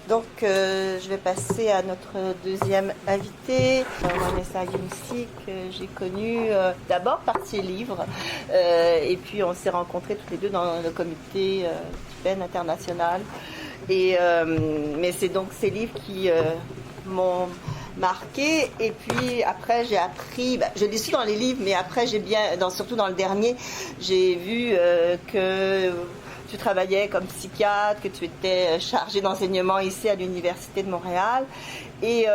Je vais passer à notre deuxième invitée, Vanessa Yumsi, que j'ai connue d'abord par ses livres. Et puis, on s'est rencontrés toutes les deux dans le comité PEN international. Mais c'est donc ces livres qui m'ont marqué. Et puis, après, j'ai appris... je l'ai su dans les livres, mais après, surtout dans le dernier, j'ai vu que... tu travaillais comme psychiatre, que tu étais chargée d'enseignement ici à l'Université de Montréal. Et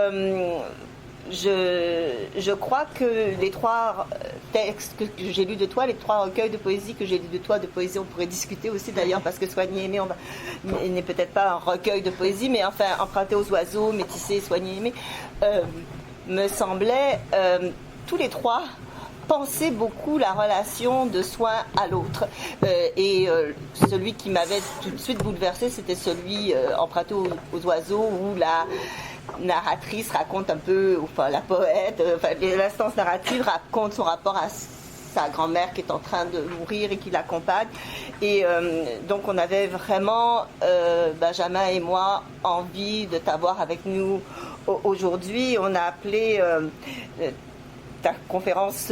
je crois que les trois textes que j'ai lus de toi, les trois recueils de poésie que j'ai lus de toi, de poésie, on pourrait discuter aussi d'ailleurs, parce que Soigner, aimer n'est peut-être pas un recueil de poésie, mais enfin, Emprunté aux oiseaux, Métissé, Soigner, aimer, me semblait tous les trois penser beaucoup la relation de soin à l'autre. Celui qui m'avait tout de suite bouleversée, c'était celui Emprunté aux oiseaux, où la narratrice raconte un peu, enfin la poète, l'instance narrative raconte son rapport à sa grand-mère qui est en train de mourir et qui l'accompagne. Et donc on avait vraiment, Benjamin et moi, envie de t'avoir avec nous aujourd'hui. On a appelé... ta conférence,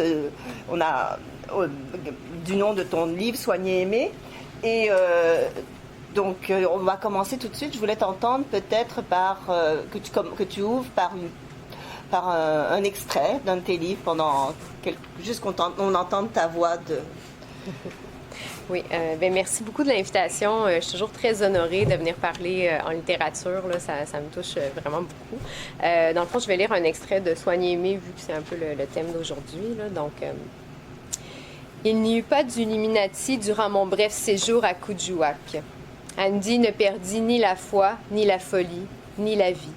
du nom de ton livre, Soigner, aimer. Et on va commencer tout de suite. Je voulais t'entendre peut-être par que tu ouvres par un extrait d'un de tes livres juste qu'on entende ta voix de... Oui, merci beaucoup de l'invitation. Je suis toujours très honorée de venir parler en littérature. Là, ça me touche vraiment beaucoup. Dans le fond, je vais lire un extrait de Soigner, aimer, vu que c'est un peu le thème d'aujourd'hui. Il n'y eut pas d'Illuminati durant mon bref séjour à Kuujjuaq. Andy ne perdit ni la foi, ni la folie, ni la vie.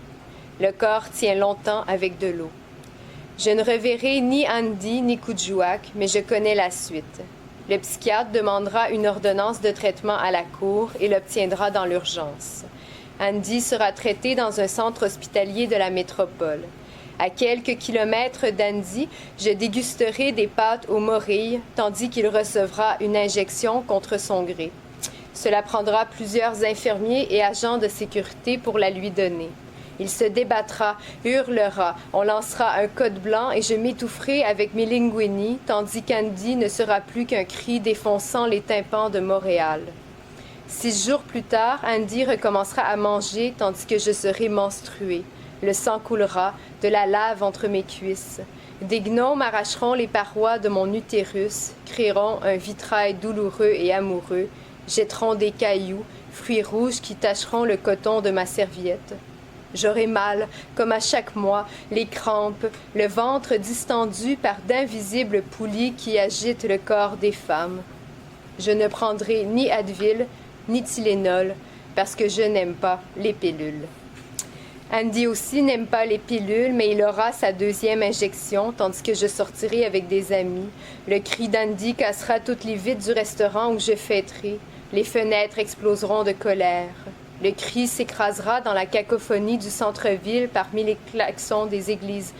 Le corps tient longtemps avec de l'eau. Je ne reverrai ni Andy ni Kuujjuaq, mais je connais la suite. Le psychiatre demandera une ordonnance de traitement à la cour et l'obtiendra dans l'urgence. Andy sera traité dans un centre hospitalier de la métropole. À quelques kilomètres d'Andy, je dégusterai des pâtes aux morilles, tandis qu'il recevra une injection contre son gré. Cela prendra plusieurs infirmiers et agents de sécurité pour la lui donner. Il se débattra, hurlera, on lancera un code blanc et je m'étoufferai avec mes linguini, tandis qu'Andy ne sera plus qu'un cri défonçant les tympans de Montréal. 6 jours plus tard, Andy recommencera à manger tandis que je serai menstruée. Le sang coulera, de la lave entre mes cuisses. Des gnomes arracheront les parois de mon utérus, créeront un vitrail douloureux et amoureux, jetteront des cailloux, fruits rouges qui tacheront le coton de ma serviette. J'aurai mal, comme à chaque mois, les crampes, le ventre distendu par d'invisibles poulies qui agitent le corps des femmes. Je ne prendrai ni Advil, ni Tylenol, parce que je n'aime pas les pilules. Andy aussi n'aime pas les pilules, mais il aura sa 2e injection, tandis que je sortirai avec des amis. Le cri d'Andy cassera toutes les vitres du restaurant où je fêterai. Les fenêtres exploseront de colère. Le cri s'écrasera dans la cacophonie du centre-ville parmi les klaxons des églises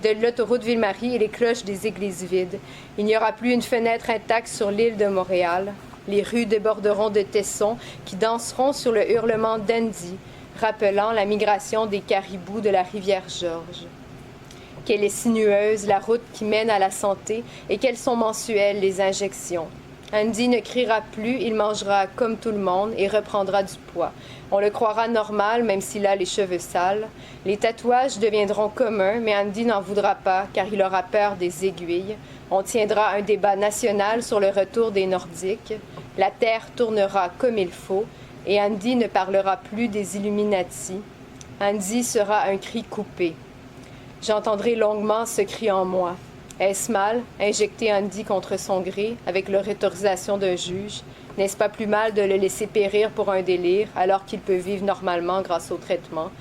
de l'autoroute Ville-Marie et les cloches des églises vides. Il n'y aura plus une fenêtre intacte sur l'île de Montréal. Les rues déborderont de tessons qui danseront sur le hurlement d'Andy, rappelant la migration des caribous de la rivière Georges. Qu'elle est sinueuse, la route qui mène à la santé, et qu'elles sont mensuelles, les injections. Andy ne criera plus, il mangera comme tout le monde et reprendra du poids. On le croira normal, même s'il a les cheveux sales. Les tatouages deviendront communs, mais Andy n'en voudra pas, car il aura peur des aiguilles. On tiendra un débat national sur le retour des Nordiques. La Terre tournera comme il faut, et Andy ne parlera plus des Illuminati. Andy sera un cri coupé. J'entendrai longuement ce cri en moi. Est-ce mal, injecter Andy contre son gré, avec l'autorisation d'un juge? N'est-ce pas plus mal de le laisser périr pour un délire, alors qu'il peut vivre normalement grâce au traitement?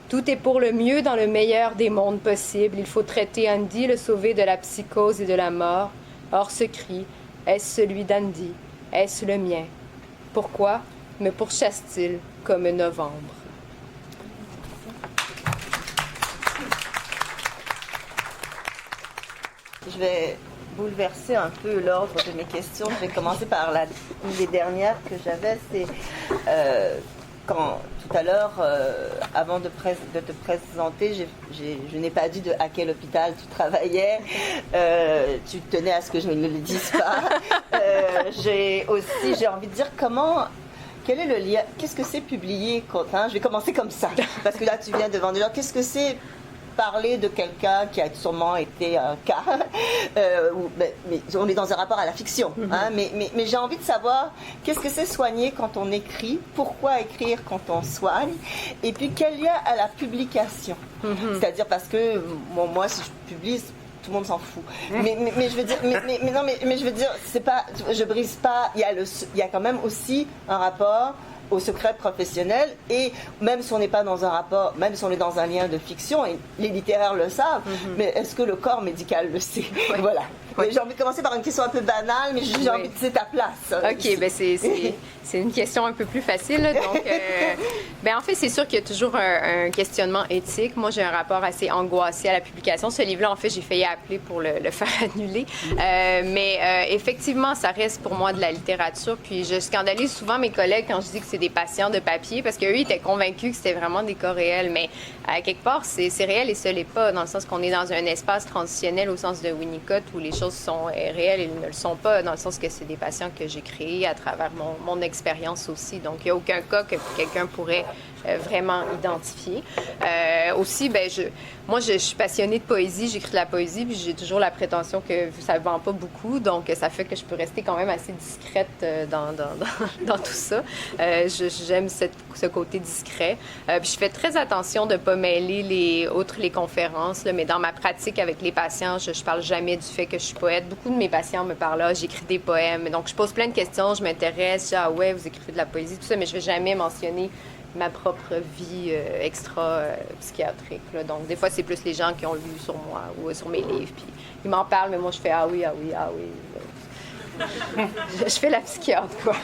Tout est pour le mieux dans le meilleur des mondes possibles. Il faut traiter Andy, le sauver de la psychose et de la mort. Or ce cri, est-ce celui d'Andy? Est-ce le mien? Pourquoi me pourchasse-t-il comme novembre? Je vais bouleverser un peu l'ordre de mes questions. Je vais commencer par une des dernières que j'avais. C'est quand tout à l'heure, avant de te présenter, je n'ai pas dit à quel hôpital tu travaillais. Tu tenais à ce que je ne le dise pas. J'ai envie de dire quel est le lien? Qu'est-ce que c'est publier je vais commencer comme ça, parce que là tu viens devant des gens. Qu'est-ce que c'est parler de quelqu'un qui a sûrement été un cas, mais on est dans un rapport à la fiction, mais j'ai envie de savoir qu'est-ce que c'est soigner quand on écrit, pourquoi écrire quand on soigne, et puis quel lien à la publication. C'est-à-dire parce que moi si je publie, tout le monde s'en fout. Mais je veux dire, mais je veux dire, c'est pas, je brise pas. Il y a quand même aussi un rapport au secret professionnel, et même si on n'est pas dans un rapport, même si on est dans un lien de fiction, et les littéraires le savent, mais est-ce que le corps médical le sait? Voilà. J'ai envie de commencer par une question un peu banale, mais j'ai envie de c'est ta place. OK, ben c'est une question un peu plus facile. Là, donc, en fait, c'est sûr qu'il y a toujours un questionnement éthique. Moi, j'ai un rapport assez angoissé à la publication. Ce livre-là, en fait, j'ai failli appeler pour le faire annuler. Mais effectivement, ça reste pour moi de la littérature. Puis je scandalise souvent mes collègues quand je dis que c'est des patients de papier, parce qu'eux, ils étaient convaincus que c'était vraiment des cas réels. Mais à quelque part, c'est réel et ce l'est pas, dans le sens qu'on est dans un espace transitionnel au sens de Winnicott, où les choses sont réelles et ne le sont pas, dans le sens que c'est des patients que j'ai créés à travers mon expérience aussi. Donc, il n'y a aucun cas que quelqu'un pourrait vraiment identifier. Aussi, moi, je suis passionnée de poésie, j'écris de la poésie, puis j'ai toujours la prétention que ça ne vend pas beaucoup, donc ça fait que je peux rester quand même assez discrète dans tout ça. J'aime ce côté discret. Puis je fais très attention de ne pas mêler les conférences, là, mais dans ma pratique avec les patients, je ne parle jamais du fait que je suis poète. Beaucoup de mes patients me parlent, j'écris des poèmes, donc je pose plein de questions, je m'intéresse, je dis, ouais, vous écrivez de la poésie, tout ça, mais je ne vais jamais mentionner ma propre vie psychiatrique. Là. Donc, des fois, c'est plus les gens qui ont lu sur moi ou sur mes livres, puis ils m'en parlent, mais moi, je fais ah oui. Je fais la psychiatre, quoi.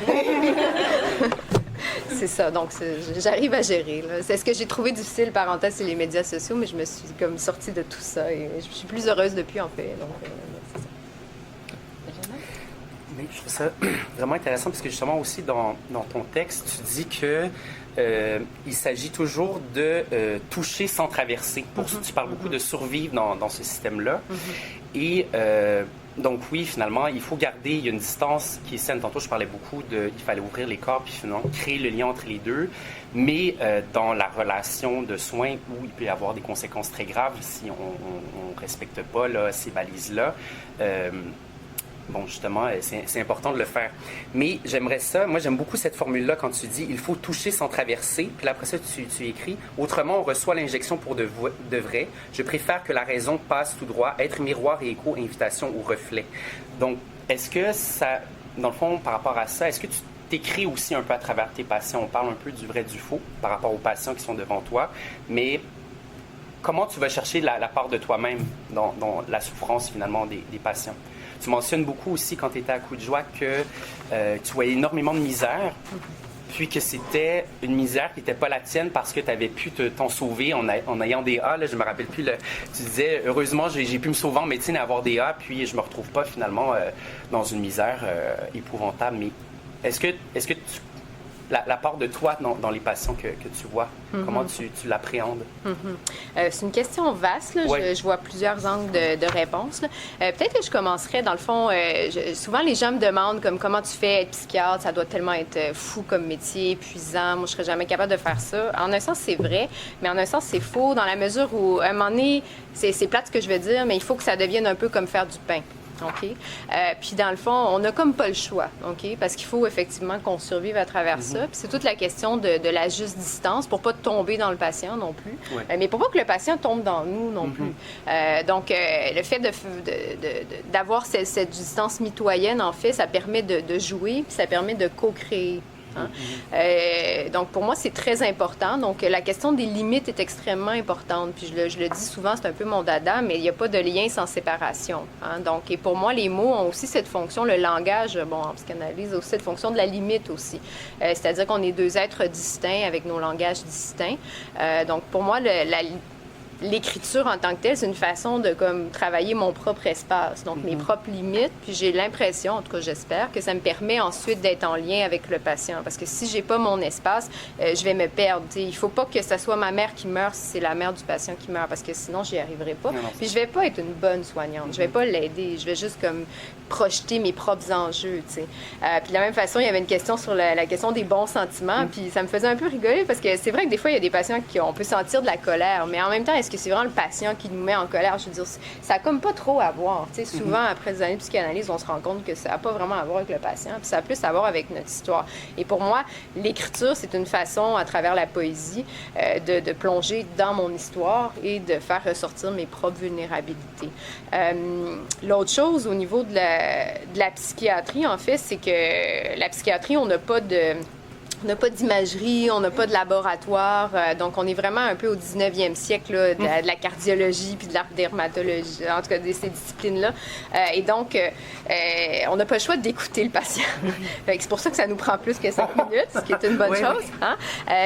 C'est ça, donc j'arrive à gérer. Là. C'est ce que j'ai trouvé difficile, parenthèse, c'est les médias sociaux, mais je me suis comme sortie de tout ça et je suis plus heureuse depuis, en fait. Donc, c'est ça. Mais je trouve ça vraiment intéressant parce que justement aussi dans ton texte, tu dis que il s'agit toujours de toucher sans traverser. Tu parles beaucoup de survivre dans ce système-là. Et donc oui, finalement, il faut garder, il y a une distance qui est saine. Tantôt, je parlais beaucoup il fallait ouvrir les corps puis finalement créer le lien entre les deux. Mais dans la relation de soins où il peut y avoir des conséquences très graves si on ne respecte pas ces balises-là, bon, justement, c'est important de le faire. Mais j'aimerais ça, moi j'aime beaucoup cette formule-là quand tu dis « il faut toucher sans traverser », puis là, après ça, tu écris « autrement, on reçoit l'injection pour de vrai. Je préfère que la raison passe tout droit, être miroir et écho, invitation ou reflet. » Donc, est-ce que ça, dans le fond, par rapport à ça, est-ce que tu t'écris aussi un peu à travers tes patients? On parle un peu du vrai, du faux par rapport aux patients qui sont devant toi, mais comment tu vas chercher la part de toi-même dans la souffrance, finalement, des patients? Tu mentionnes beaucoup aussi, quand tu étais à Coudjoua, que tu voyais énormément de misère, puis que c'était une misère qui n'était pas la tienne parce que tu avais pu t'en sauver en ayant des A. Là, je me rappelle plus, tu disais, heureusement, j'ai pu me sauver en médecine et avoir des A, puis je me retrouve pas finalement dans une misère épouvantable. Mais est-ce que la part de toi dans les patients que tu vois, comment tu l'appréhendes? C'est une question vaste. Là. Ouais. Je vois plusieurs angles de réponse. Peut-être que je commencerais, dans le fond, souvent les gens me demandent comment tu fais être psychiatre, ça doit tellement être fou comme métier, épuisant, moi je serais jamais capable de faire ça. En un sens, c'est vrai, mais en un sens, c'est faux dans la mesure où, à un moment donné, c'est plate ce que je veux dire, mais il faut que ça devienne un peu comme faire du pain. OK? Puis dans le fond, on n'a comme pas le choix, OK? Parce qu'il faut effectivement qu'on survive à travers ça. Puis c'est toute la question de la juste distance pour pas tomber dans le patient non plus, mais pour pas que le patient tombe dans nous non plus. Donc, le fait d'avoir cette distance mitoyenne, en fait, ça permet de jouer, puis ça permet de co-créer. Hein? Donc, pour moi, c'est très important. Donc, la question des limites est extrêmement importante. Puis, je le dis souvent, c'est un peu mon dada, mais il n'y a pas de lien sans séparation. Hein? Donc, et pour moi, les mots ont aussi cette fonction, le langage, en psychanalyse, aussi cette fonction de la limite aussi. C'est-à-dire qu'on est deux êtres distincts avec nos langages distincts. Donc, pour moi, l'écriture en tant que telle, c'est une façon de comme travailler mon propre espace, donc mes propres limites. Puis j'ai l'impression, en tout cas j'espère, que ça me permet ensuite d'être en lien avec le patient. Parce que si j'ai pas mon espace, je vais me perdre. T'sais, il faut pas que ce soit ma mère qui meurt si c'est la mère du patient qui meurt, parce que sinon j'y arriverai pas. Puis je vais pas être une bonne soignante. Je vais pas l'aider. Je vais juste comme projeter mes propres enjeux. Puis de la même façon, il y avait une question sur la question des bons sentiments. Puis ça me faisait un peu rigoler parce que c'est vrai que des fois il y a des patients qui on peut sentir de la colère, mais en même temps, est-ce que c'est vraiment le patient qui nous met en colère? Je veux dire, ça n'a comme pas trop à voir. Souvent, après des années de psychanalyse, on se rend compte que ça n'a pas vraiment à voir avec le patient, puis ça a plus à voir avec notre histoire. Et pour moi, l'écriture, c'est une façon, à travers la poésie, de plonger dans mon histoire et de faire ressortir mes propres vulnérabilités. L'autre chose, au niveau de la psychiatrie, en fait, c'est que la psychiatrie, on n'a pas d'imagerie, on n'a pas de laboratoire, donc on est vraiment un peu au 19e siècle là, de la cardiologie puis de la dermatologie, en tout cas de ces disciplines-là. Et donc, on n'a pas le choix d'écouter le patient. C'est pour ça que ça nous prend plus que 5 minutes, ce qui est une bonne chose. Hein?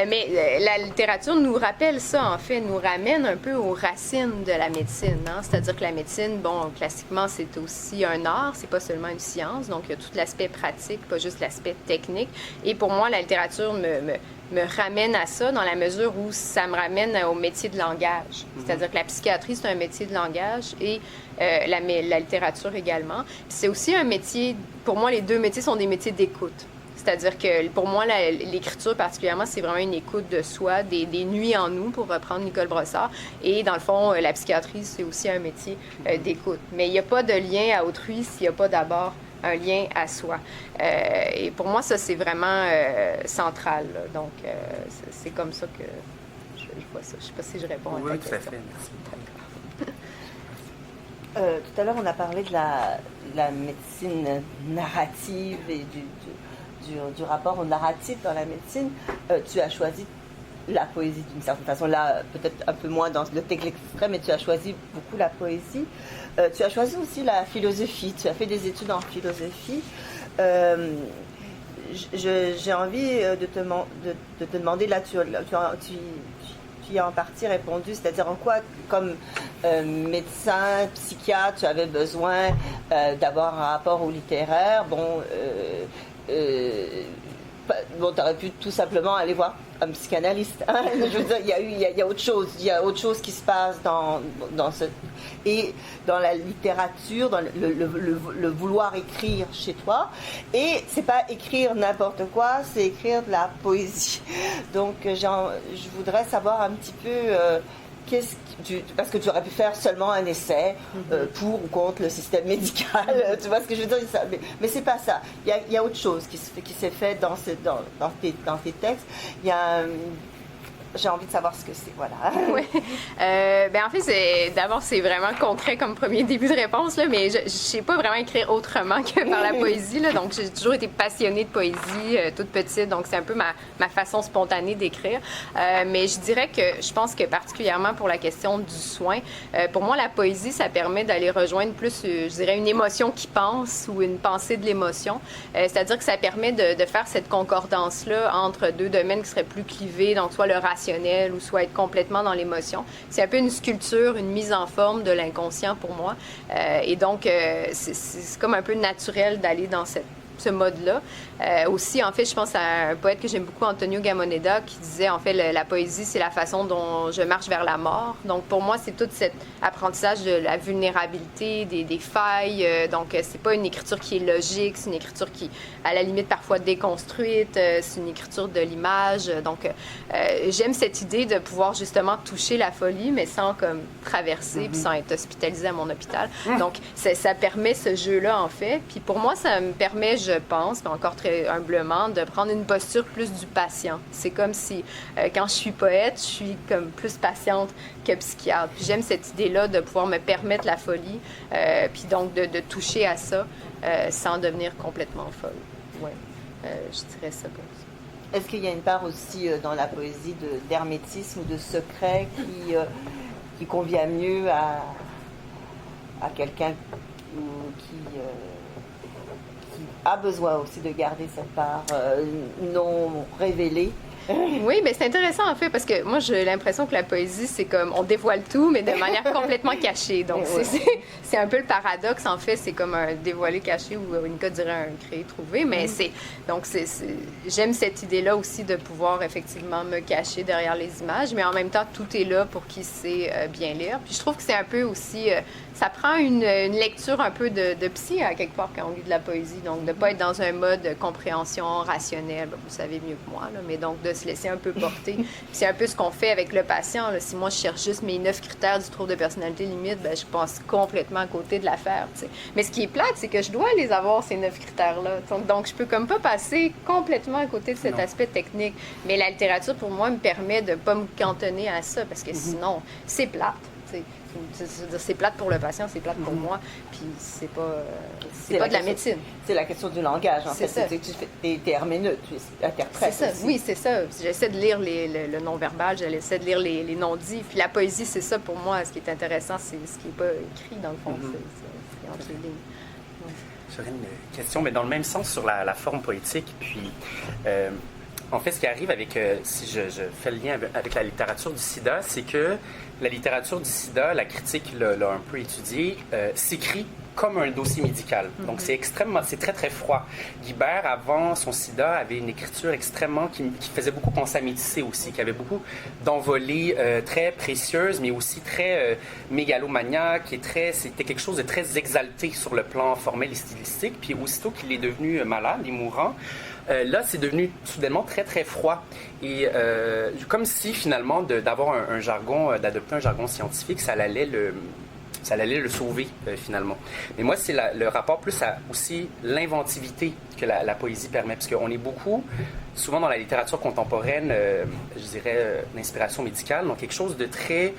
Mais la littérature nous rappelle ça, en fait, nous ramène un peu aux racines de la médecine. Hein? C'est-à-dire que la médecine, bon, classiquement, c'est aussi un art, c'est pas seulement une science, donc il y a tout l'aspect pratique, pas juste l'aspect technique. Et pour moi, la littérature me ramène à ça dans la mesure où ça me ramène au métier de langage. C'est-à-dire que la psychiatrie, c'est un métier de langage et la littérature également. Puis c'est aussi un métier, pour moi, les deux métiers sont des métiers d'écoute. C'est-à-dire que pour moi, l'écriture particulièrement, c'est vraiment une écoute de soi, des nuits en nous, pour reprendre Nicole Brossard. Et dans le fond, la psychiatrie, c'est aussi un métier d'écoute. Mais il n'y a pas de lien à autrui s'il n'y a pas d'abord un lien à soi. Et pour moi, ça, c'est vraiment central. Là. Donc, c'est comme ça que je vois ça. Je ne sais pas si je réponds à ta question. Oui, tout à fait. Merci. Tout à l'heure, on a parlé de la médecine narrative et du rapport au narratif dans la médecine. Tu as choisi la poésie d'une certaine façon. Là, peut-être un peu moins dans le texte extrême, mais tu as choisi beaucoup la poésie. Tu as choisi aussi la philosophie. Tu as fait des études en philosophie. J'ai envie de te demander, là, tu y as en partie répondu, c'est-à-dire en quoi, comme médecin, psychiatre, tu avais besoin d'avoir un rapport au littéraire. Bon, tu aurais pu tout simplement aller voir un psychanalyste. Hein? Je veux dire, il y a autre chose. Il y a autre chose qui se passe dans ce... Et dans la littérature, dans le vouloir écrire chez toi. Et c'est pas écrire n'importe quoi, c'est écrire de la poésie. Donc, je voudrais savoir un petit peu... parce que tu aurais pu faire seulement un essai pour ou contre le système médical, tu vois ce que je veux dire, mais c'est pas ça. Il y a autre chose qui s'est fait dans tes textes. J'ai envie de savoir ce que c'est, voilà. Oui. En fait, d'abord, c'est vraiment concret comme premier début de réponse, là, mais je ne sais pas vraiment écrire autrement que par la poésie. Là, donc, j'ai toujours été passionnée de poésie, toute petite, donc c'est un peu ma façon spontanée d'écrire. Mais je dirais que je pense que particulièrement pour la question du soin, pour moi, la poésie, ça permet d'aller rejoindre plus, je dirais, une émotion qui pense ou une pensée de l'émotion. C'est-à-dire que ça permet de faire cette concordance-là entre deux domaines qui seraient plus clivés, donc soit le rationnel ou soit être complètement dans l'émotion. C'est un peu une sculpture, une mise en forme de l'inconscient pour moi. Et donc, c'est comme un peu naturel d'aller dans ce mode-là. Aussi, en fait, je pense à un poète que j'aime beaucoup, Antonio Gamoneda, qui disait, en fait, la poésie, c'est la façon dont je marche vers la mort. Donc, pour moi, c'est tout cet apprentissage de la vulnérabilité, des failles. Donc, c'est pas une écriture qui est logique, c'est une écriture qui, à la limite, parfois déconstruite. C'est une écriture de l'image. Donc, j'aime cette idée de pouvoir, justement, toucher la folie, mais sans, comme, traverser, puis sans être hospitalisé à mon hôpital. Donc, ça permet ce jeu-là, en fait. Puis, pour moi, ça me permet, je pense, mais encore très humblement, de prendre une posture plus du patient. C'est comme si, quand je suis poète, je suis comme plus patiente que psychiatre. Puis j'aime cette idée-là de pouvoir me permettre la folie, puis donc de toucher à ça sans devenir complètement folle. Ouais, je dirais ça comme ça. Est-ce qu'il y a une part aussi dans la poésie d'hermétisme ou de secret qui convient mieux à quelqu'un qui a besoin aussi de garder cette part non révélée Oui, mais c'est intéressant en fait parce que moi j'ai l'impression que la poésie c'est comme on dévoile tout mais de manière complètement cachée. Donc c'est un peu le paradoxe en fait, c'est comme un dévoilé caché ou Winnicott dirait un créé trouvé, mais j'aime cette idée-là aussi de pouvoir effectivement me cacher derrière les images, mais en même temps tout est là pour qui sait bien lire. Puis je trouve que c'est un peu aussi ça prend une lecture un peu de psy à quelque part quand on lit de la poésie, donc de pas être dans un mode de compréhension rationnelle, vous savez mieux que moi, là, mais donc de se laisser un peu porter. C'est un peu ce qu'on fait avec le patient. Là. Si moi je cherche juste mes 9 critères du trouble de personnalité limite, ben, je passe complètement à côté de l'affaire. T'sais. Mais ce qui est plate, c'est que je dois les avoir, ces 9 critères-là. Donc je peux comme pas passer complètement à côté de cet aspect technique. Mais la littérature, pour moi, me permet de pas me cantonner à ça, parce que sinon, c'est plate. C'est plate pour le patient, c'est plate pour moi, puis c'est pas de la médecine. C'est la question du langage, en fait. Ça. Tu fais tes herméneutes, tu interprètes. C'est ça, aussi. Oui, c'est ça. J'essaie de lire le non-verbal, j'essaie de lire les non-dits. Puis la poésie, c'est ça pour moi. Ce qui est intéressant, c'est ce qui n'est pas écrit, dans le fond. C'est entre les lignes. J'aurais une question, mais dans le même sens sur la forme poétique. Puis, en fait, ce qui arrive avec, si je fais le lien avec la littérature du sida, c'est que la littérature du sida, la critique l'a un peu étudiée, s'écrit comme un dossier médical. Donc, c'est très, très froid. Guibert, avant son sida, avait une écriture extrêmement, qui faisait beaucoup penser à Médicée aussi, qui avait beaucoup d'envolées très précieuses, mais aussi très mégalomaniaque, c'était quelque chose de très exalté sur le plan formel et stylistique. Puis, aussitôt qu'il est devenu malade et mourant, là, c'est devenu soudainement très, très froid. Et comme si, finalement, d'avoir un jargon, d'adopter un jargon scientifique, ça allait le sauver, finalement. Mais moi, c'est le rapport plus à aussi l'inventivité que la poésie permet. Parce qu'on est beaucoup, souvent dans la littérature contemporaine, je dirais, l'inspiration médicale, donc quelque chose de très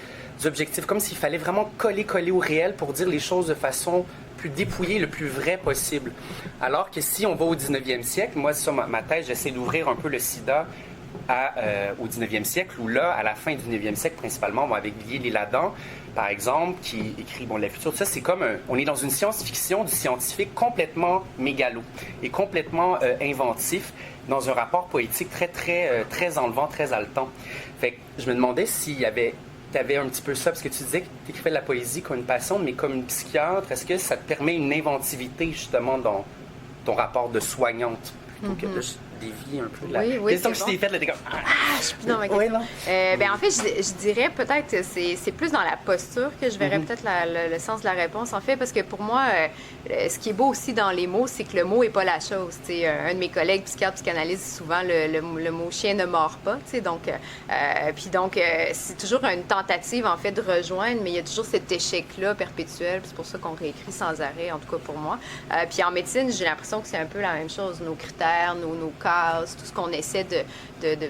objectif, comme s'il fallait vraiment coller au réel pour dire les choses de façon plus dépouillée, le plus vrai possible. Alors que si on va au 19e siècle, moi, sur ma thèse, j'essaie d'ouvrir un peu le sida au 19e siècle, où là, à la fin du 19e siècle, principalement, avec Villiers L'Isle-Adam, par exemple, qui écrit la future, tout ça, c'est comme on est dans une science-fiction du scientifique complètement mégalo et complètement inventif, dans un rapport poétique très, très, très enlevant, très haletant. Fait que je me demandais s'il y avait t'avais un petit peu ça, parce que tu disais que tu écrivais de la poésie comme une passion, mais comme une psychiatre, est-ce que ça te permet une inventivité, justement, dans ton rapport de soignante, plutôt que de dévier un peu de la question que je t'ai faite, là, t'es comme... je suis plus dans ma question. En fait, je dirais peut-être que c'est plus dans la posture que je verrais peut-être le sens de la réponse, en fait, parce que pour moi, ce qui est beau aussi dans les mots, c'est que le mot n'est pas la chose. T'sais, un de mes collègues psychiatres, psychanalystes, dit souvent le mot chien ne mord pas. Donc, c'est toujours une tentative, en fait, de rejoindre, mais il y a toujours cet échec-là perpétuel. C'est pour ça qu'on réécrit sans arrêt, en tout cas pour moi. Puis en médecine, j'ai l'impression que c'est un peu la même chose. Nos critères, nos cases, tout ce qu'on essaie de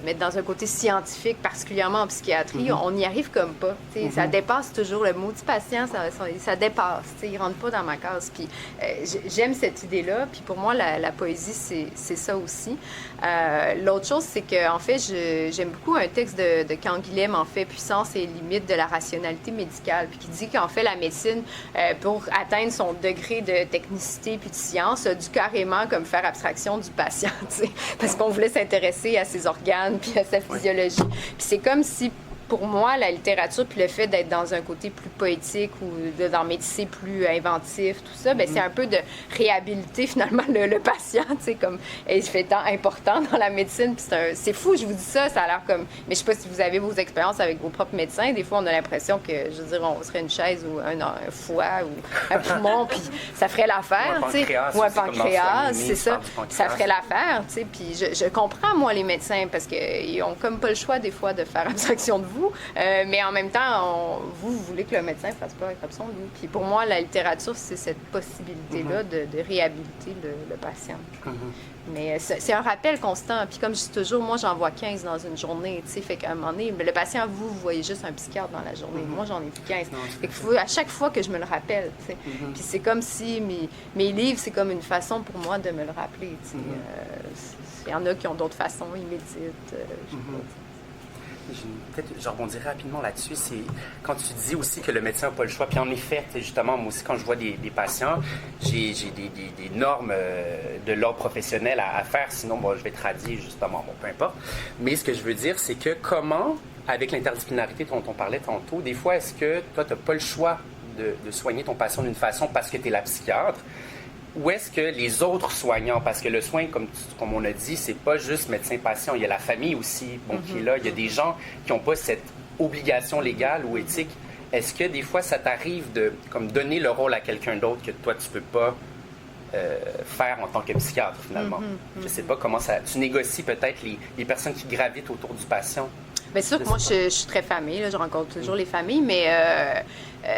mettre dans un côté scientifique, particulièrement en psychiatrie, on n'y arrive comme pas. Ça dépasse toujours le mot du patient, ça dépasse. Il ne rentre pas dans ma case. Puis j'aime cette idée-là. Puis pour moi, la poésie, c'est ça aussi. L'autre chose, c'est que en fait, j'aime beaucoup un texte de Canguilhem, en fait, Puissance et limites de la rationalité médicale, puis qui dit qu'en fait, la médecine, pour atteindre son degré de technicité puis de science, a dû carrément comme faire abstraction du patient, parce qu'on voulait s'intéresser à ses organes puis à sa physiologie. Puis c'est comme si, pour moi, la littérature, puis le fait d'être dans un côté plus poétique ou dans médecine plus inventif, tout ça, c'est un peu de réhabiliter finalement le patient, comme il fait tant important dans la médecine. Puis c'est fou, je vous dis ça, ça a l'air comme... Mais je sais pas si vous avez vos expériences avec vos propres médecins. Des fois, on a l'impression que, je veux dire, on serait une chaise ou un foie ou un poumon, puis ça ferait l'affaire, ou un pancréas, c'est ça. Ça ferait l'affaire, tu sais. Puis je comprends, moi, les médecins, parce qu'ils ont comme pas le choix, des fois, de faire abstraction de vous. Mais en même temps, vous voulez que le médecin ne fasse pas abstraction de vous. Puis pour moi, la littérature, c'est cette possibilité-là de réhabiliter le patient. Mais c'est un rappel constant. Puis comme je dis toujours, moi, j'en vois 15 dans une journée. Fait qu'à un moment donné, le patient, vous voyez juste un psychiatre dans la journée. Moi, j'en ai vu 15. Fait qu'il faut à chaque fois que je me le rappelle. Puis c'est comme si mes livres, c'est comme une façon pour moi de me le rappeler. Il y en a qui ont d'autres façons, ils méditent. Peut-être je rebondirai rapidement là-dessus. C'est quand tu dis aussi que le médecin n'a pas le choix. Puis en effet, justement, moi aussi, quand je vois des patients, j'ai des normes de l'ordre professionnel à faire. Sinon, je vais te radier, justement. Peu importe. Mais ce que je veux dire, c'est que comment, avec l'interdisciplinarité dont on parlait tantôt, des fois, est-ce que toi, tu n'as pas le choix de soigner ton patient d'une façon parce que tu es la psychiatre? Ou est-ce que les autres soignants, parce que le soin, comme on a dit, c'est pas juste médecin-patient, il y a la famille aussi qui est là. Il y a des gens qui n'ont pas cette obligation légale ou éthique. Est-ce que des fois, ça t'arrive de donner le rôle à quelqu'un d'autre que toi, tu peux pas faire en tant que psychiatre, finalement? Je sais pas comment ça... Tu négocies peut-être les personnes qui gravitent autour du patient. Bien sûr que moi, je suis très famille, là, je rencontre toujours les familles, mais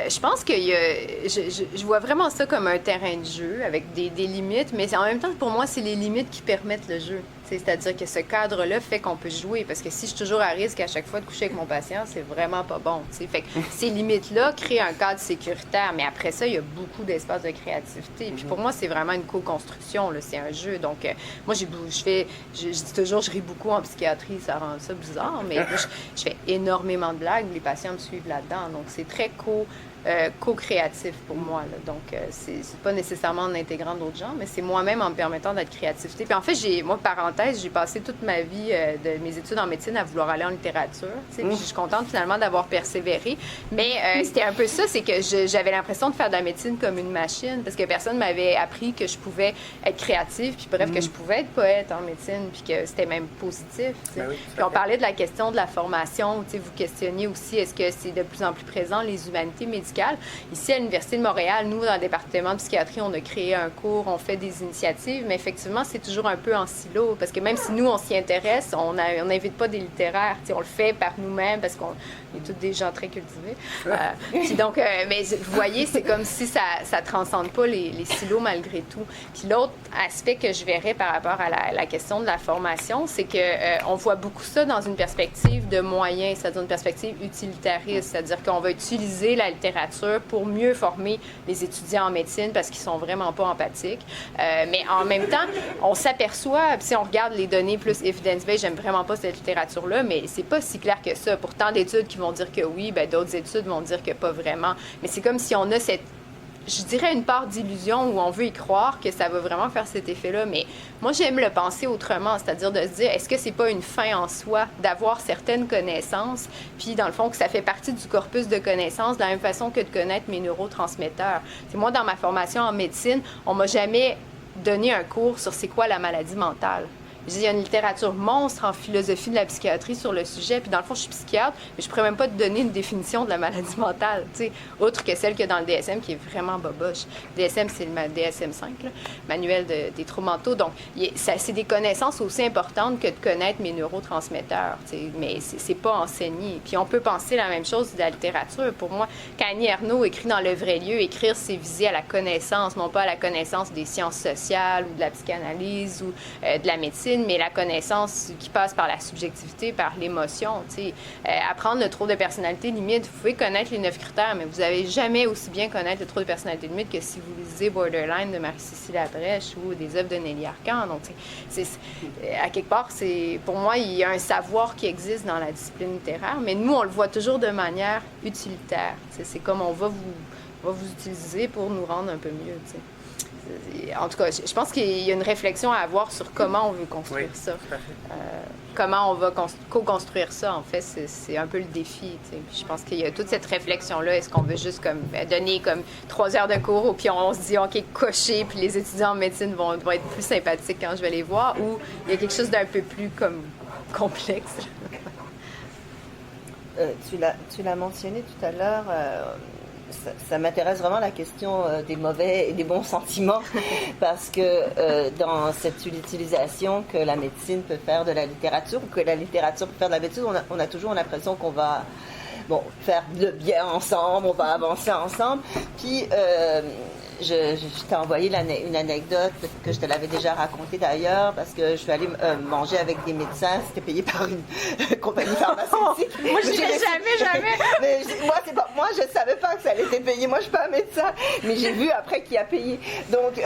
je pense que je vois vraiment ça comme un terrain de jeu avec des limites, mais en même temps, pour moi, c'est les limites qui permettent le jeu. C'est-à-dire que ce cadre-là fait qu'on peut jouer, parce que si je suis toujours à risque à chaque fois de coucher avec mon patient, c'est vraiment pas bon. Fait que ces limites-là créent un cadre sécuritaire, mais après ça, il y a beaucoup d'espace de créativité. Puis pour moi, c'est vraiment une co-construction, là, c'est un jeu. Donc, moi, je dis toujours, je ris beaucoup en psychiatrie, ça rend ça bizarre, mais moi, je fais énormément de blagues, les patients me suivent là-dedans. Donc, c'est très co-créatif pour moi. Là. Donc, c'est pas nécessairement en intégrant d'autres gens, mais c'est moi-même en me permettant d'être créativité. Puis en fait, moi, parenthèse, j'ai passé toute ma vie de mes études en médecine à vouloir aller en littérature. Puis je suis contente finalement d'avoir persévéré. Mais c'était un peu ça, c'est que j'avais l'impression de faire de la médecine comme une machine, parce que personne m'avait appris que je pouvais être créative, puis bref, que je pouvais être poète en médecine, puis que c'était même positif. Ben oui, puis on parlait de la question de la formation. Vous questionniez aussi, est-ce que c'est de plus en plus présent, les humanités médicales? Ici, à l'Université de Montréal, nous, dans le département de psychiatrie, on a créé un cours, on fait des initiatives, mais effectivement, c'est toujours un peu en silo, parce que même si nous, on s'y intéresse, on n'invite pas des littéraires. On le fait par nous-mêmes, parce qu'on est tous des gens très cultivés. Puis donc, mais vous voyez, c'est comme si ça ne transcende pas les silos malgré tout. Puis l'autre aspect que je verrais par rapport à la question de la formation, c'est qu'on voit beaucoup ça dans une perspective de moyens, c'est-à-dire une perspective utilitariste, c'est-à-dire qu'on va utiliser la littérature pour mieux former les étudiants en médecine parce qu'ils sont vraiment pas empathiques. Mais en même temps, on s'aperçoit, si on regarde les données plus evidence-based, j'aime vraiment pas cette littérature-là, mais c'est pas si clair que ça. Pourtant, d'études qui vont dire que oui, ben d'autres études vont dire que pas vraiment. Mais c'est comme si on a je dirais une part d'illusion où on veut y croire que ça va vraiment faire cet effet-là, mais moi, j'aime le penser autrement, c'est-à-dire de se dire, est-ce que c'est pas une fin en soi d'avoir certaines connaissances, puis dans le fond, que ça fait partie du corpus de connaissances de la même façon que de connaître mes neurotransmetteurs. C'est moi, dans ma formation en médecine, on m'a jamais donné un cours sur c'est quoi la maladie mentale. Il y a une littérature monstre en philosophie de la psychiatrie sur le sujet. Puis dans le fond, je suis psychiatre, mais je ne pourrais même pas te donner une définition de la maladie mentale, autre que celle qu'il y a dans le DSM, qui est vraiment boboche. Le DSM, c'est le DSM-5, là, manuel des troubles mentaux. Donc, c'est des connaissances aussi importantes que de connaître mes neurotransmetteurs, mais c'est pas enseigné. Puis on peut penser la même chose de la littérature. Pour moi, quand Annie Ernaux écrit dans Le vrai lieu, écrire, c'est viser à la connaissance, non pas à la connaissance des sciences sociales ou de la psychanalyse ou de la médecine, mais la connaissance qui passe par la subjectivité, par l'émotion. Apprendre le trouble de personnalité limite, vous pouvez connaître les 9 critères, mais vous n'allez jamais aussi bien connaître le trouble de personnalité limite que si vous lisez Borderline de Marie-Cécile Labrèche ou des œuvres de Nelly Arcan. Donc, à quelque part, pour moi, il y a un savoir qui existe dans la discipline littéraire, mais nous, on le voit toujours de manière utilitaire. C'est comme on va vous utiliser pour nous rendre un peu mieux. En tout cas, je pense qu'il y a une réflexion à avoir sur comment on veut construire ça. Comment on va co-construire ça, en fait, c'est un peu le défi. Puis je pense qu'il y a toute cette réflexion-là. Est-ce qu'on veut juste donner 3 heures de cours, puis on se dit, OK, cocher, puis les étudiants en médecine vont être plus sympathiques quand je vais les voir, ou il y a quelque chose d'un peu plus complexe? Tu l'as mentionné tout à l'heure, ça m'intéresse vraiment la question des mauvais et des bons sentiments parce que dans cette utilisation que la médecine peut faire de la littérature ou que la littérature peut faire de la médecine, on a toujours l'impression qu'on va faire le bien ensemble, on va avancer ensemble. Puis je t'ai envoyé une anecdote que je te l'avais déjà racontée d'ailleurs, parce que je suis allée manger avec des médecins, c'était payé par une compagnie pharmaceutique. Moi, je dirais jamais. Mais moi, je savais pas que ça allait être payé. Moi, je suis pas un médecin, mais j'ai vu après qui a payé. Donc,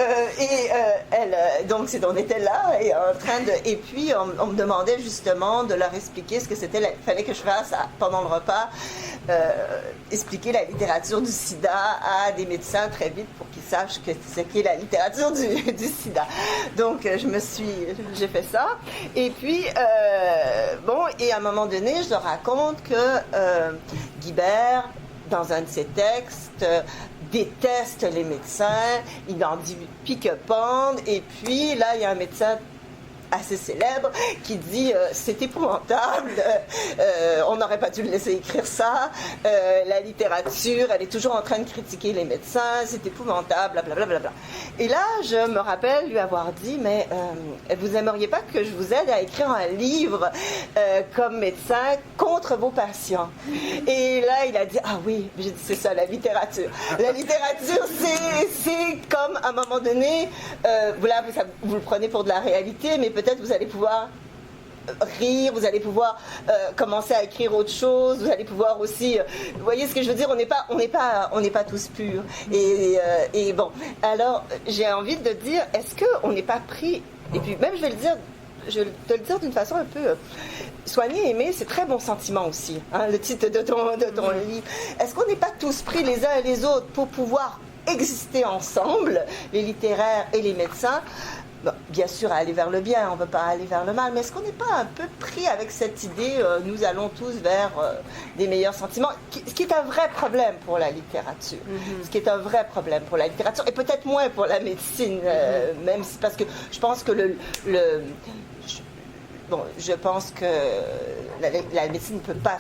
on était là et puis on me demandait justement de leur expliquer ce que c'était. Il fallait que je fasse pendant le repas. Expliquer la littérature du sida à des médecins très vite pour qu'ils sachent ce qu'est la littérature du sida. Donc, j'ai fait ça. Et puis, et à un moment donné, je leur raconte que Guibert, dans un de ses textes, déteste les médecins, il en dit pique-pende, et puis là, il y a un médecin assez célèbre qui dit c'est épouvantable, on n'aurait pas dû le laisser écrire ça, la littérature, elle est toujours en train de critiquer les médecins, c'est épouvantable, blablabla. Et là, je me rappelle lui avoir dit, mais vous aimeriez pas que je vous aide à écrire un livre comme médecin contre vos patients? Et là, il a dit, ah oui, j'ai dit, c'est ça, la littérature. La littérature, c'est comme, à un moment donné, vous le prenez pour de la réalité, mais peut-être vous allez pouvoir rire, vous allez pouvoir commencer à écrire autre chose, vous allez pouvoir aussi, vous voyez ce que je veux dire, on n'est pas tous purs. Et bon, alors j'ai envie de dire, est-ce qu'on n'est pas pris, et puis même je vais te le dire d'une façon un peu soigner, aimer, c'est très bon sentiment aussi, hein, le titre de ton livre. Est-ce qu'on n'est pas tous pris les uns et les autres pour pouvoir exister ensemble, les littéraires et les médecins? Bon, bien sûr, aller vers le bien, on ne veut pas aller vers le mal, mais est-ce qu'on n'est pas un peu pris avec cette idée, nous allons tous vers des meilleurs sentiments, ce qui est un vrai problème pour la littérature, ce qui est un vrai problème pour la littérature, et peut-être moins pour la médecine, même si, parce que je pense que je pense que la médecine ne peut pas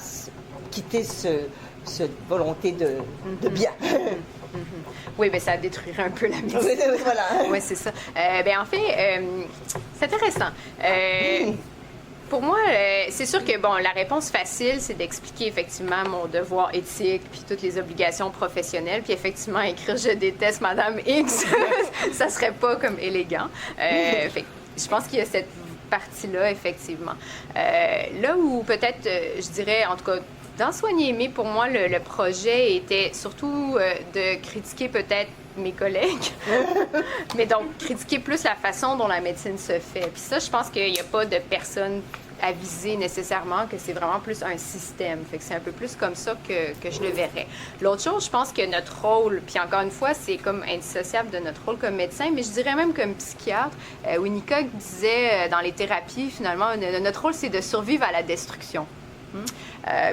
quitter cette volonté de bien. Oui, mais ça détruirait un peu la médecine. Voilà. Oui, c'est ça. En fait, c'est intéressant. Pour moi, c'est sûr que, la réponse facile, c'est d'expliquer effectivement mon devoir éthique, puis toutes les obligations professionnelles, puis effectivement, écrire « Je déteste Madame X », ça serait pas comme élégant. Fait, je pense qu'il y a cette partie-là, effectivement. Là où peut-être, je dirais, en tout cas, dans Soigner aimer, pour moi, le projet était surtout de critiquer peut-être mes collègues, mais donc critiquer plus la façon dont la médecine se fait. Puis ça, je pense qu'il n'y a pas de personne à viser nécessairement, que c'est vraiment plus un système. Fait que c'est un peu plus comme ça que je le verrais. L'autre chose, je pense que notre rôle, puis encore une fois, c'est comme indissociable de notre rôle comme médecin, mais je dirais même comme psychiatre. Winnicott disait dans les thérapies, finalement, notre rôle, c'est de survivre à la destruction.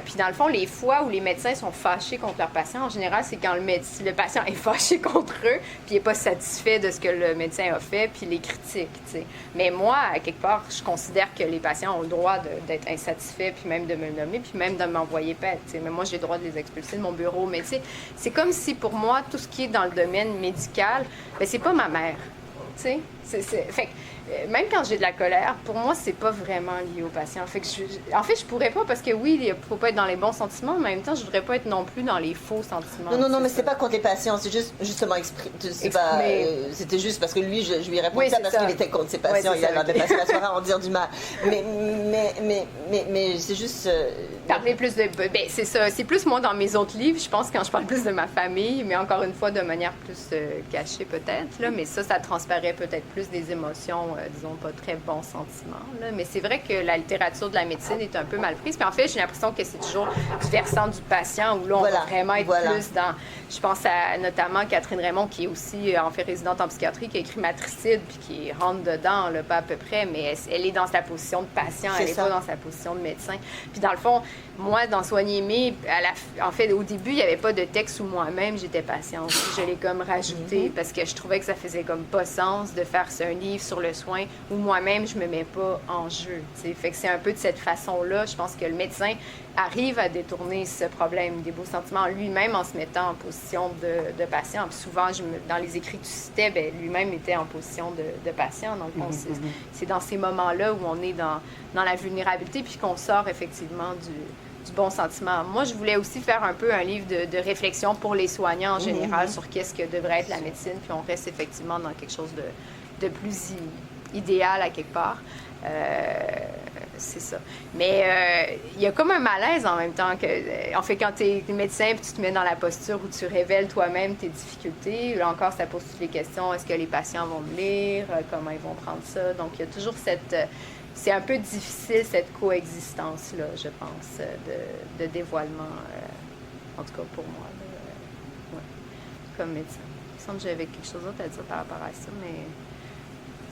Puis dans le fond, les fois où les médecins sont fâchés contre leurs patients, en général, c'est quand le patient est fâché contre eux, puis il n'est pas satisfait de ce que le médecin a fait, puis les critique. T'sais. Mais moi, à quelque part, je considère que les patients ont le droit d'être insatisfaits, puis même de me nommer, puis même de m'envoyer paître. Mais moi, j'ai le droit de les expulser de mon bureau. Mais c'est comme si pour moi, tout ce qui est dans le domaine médical, c'est pas ma mère. Fait que, même quand j'ai de la colère, pour moi, c'est pas vraiment lié au patient. Fait que je pourrais pas, parce que oui, il faut pas être dans les bons sentiments, mais en même temps, je voudrais pas être non plus dans les faux sentiments. Non, mais c'est pas contre les patients, c'est justement c'était juste parce que lui, je lui ai répondu ça parce qu'il était contre ses patients, il n'avait pas se soirée à en dire du mal. Mais c'est juste... Parler plus de... c'est ça, c'est plus moi dans mes autres livres, je pense, quand je parle plus de ma famille, mais encore une fois, de manière plus cachée peut-être, là, mais ça transparaît peut-être plus des émotions, disons, pas très bons sentiments, là. Mais c'est vrai que la littérature de la médecine est un peu mal prise. Puis en fait, j'ai l'impression que c'est toujours du versant du patient où là, on va vraiment être plus dans... Je pense à notamment Catherine Raymond, qui est aussi en fait résidente en psychiatrie, qui a écrit Matricide, puis qui rentre dedans, là, pas à peu près, mais elle est dans sa position de patient, elle n'est pas dans sa position de médecin. Puis dans le fond, moi, dans Soigner aimer, en fait, au début, il n'y avait pas de texte où moi-même j'étais patiente. Je l'ai comme rajouté parce que je trouvais que ça faisait comme pas sens de faire un livre sur le soin où moi-même je me mets pas en jeu. T'sais. Fait que c'est un peu de cette façon-là. Je pense que le médecin arrive à détourner ce problème des beaux sentiments lui-même en se mettant en position de patient. Puis souvent, dans les écrits que tu citais, lui-même était en position de patient. Donc, c'est dans ces moments-là où on est dans la vulnérabilité puis qu'on sort effectivement du du bon sentiment. Moi, je voulais aussi faire un peu un livre de réflexion pour les soignants en général sur qu'est-ce que devrait être la médecine, puis on reste effectivement dans quelque chose de plus idéal à quelque part. C'est ça. Mais il y a comme un malaise en même temps. En fait, quand tu es médecin puis tu te mets dans la posture où tu révèles toi-même tes difficultés, là encore, ça pose toutes les questions. Est-ce que les patients vont me lire? Comment ils vont prendre ça? Donc, il y a toujours c'est un peu difficile, cette coexistence-là, je pense, de dévoilement, en tout cas pour moi, comme médecin. Il me semble que j'avais quelque chose d'autre à dire par rapport à ça, mais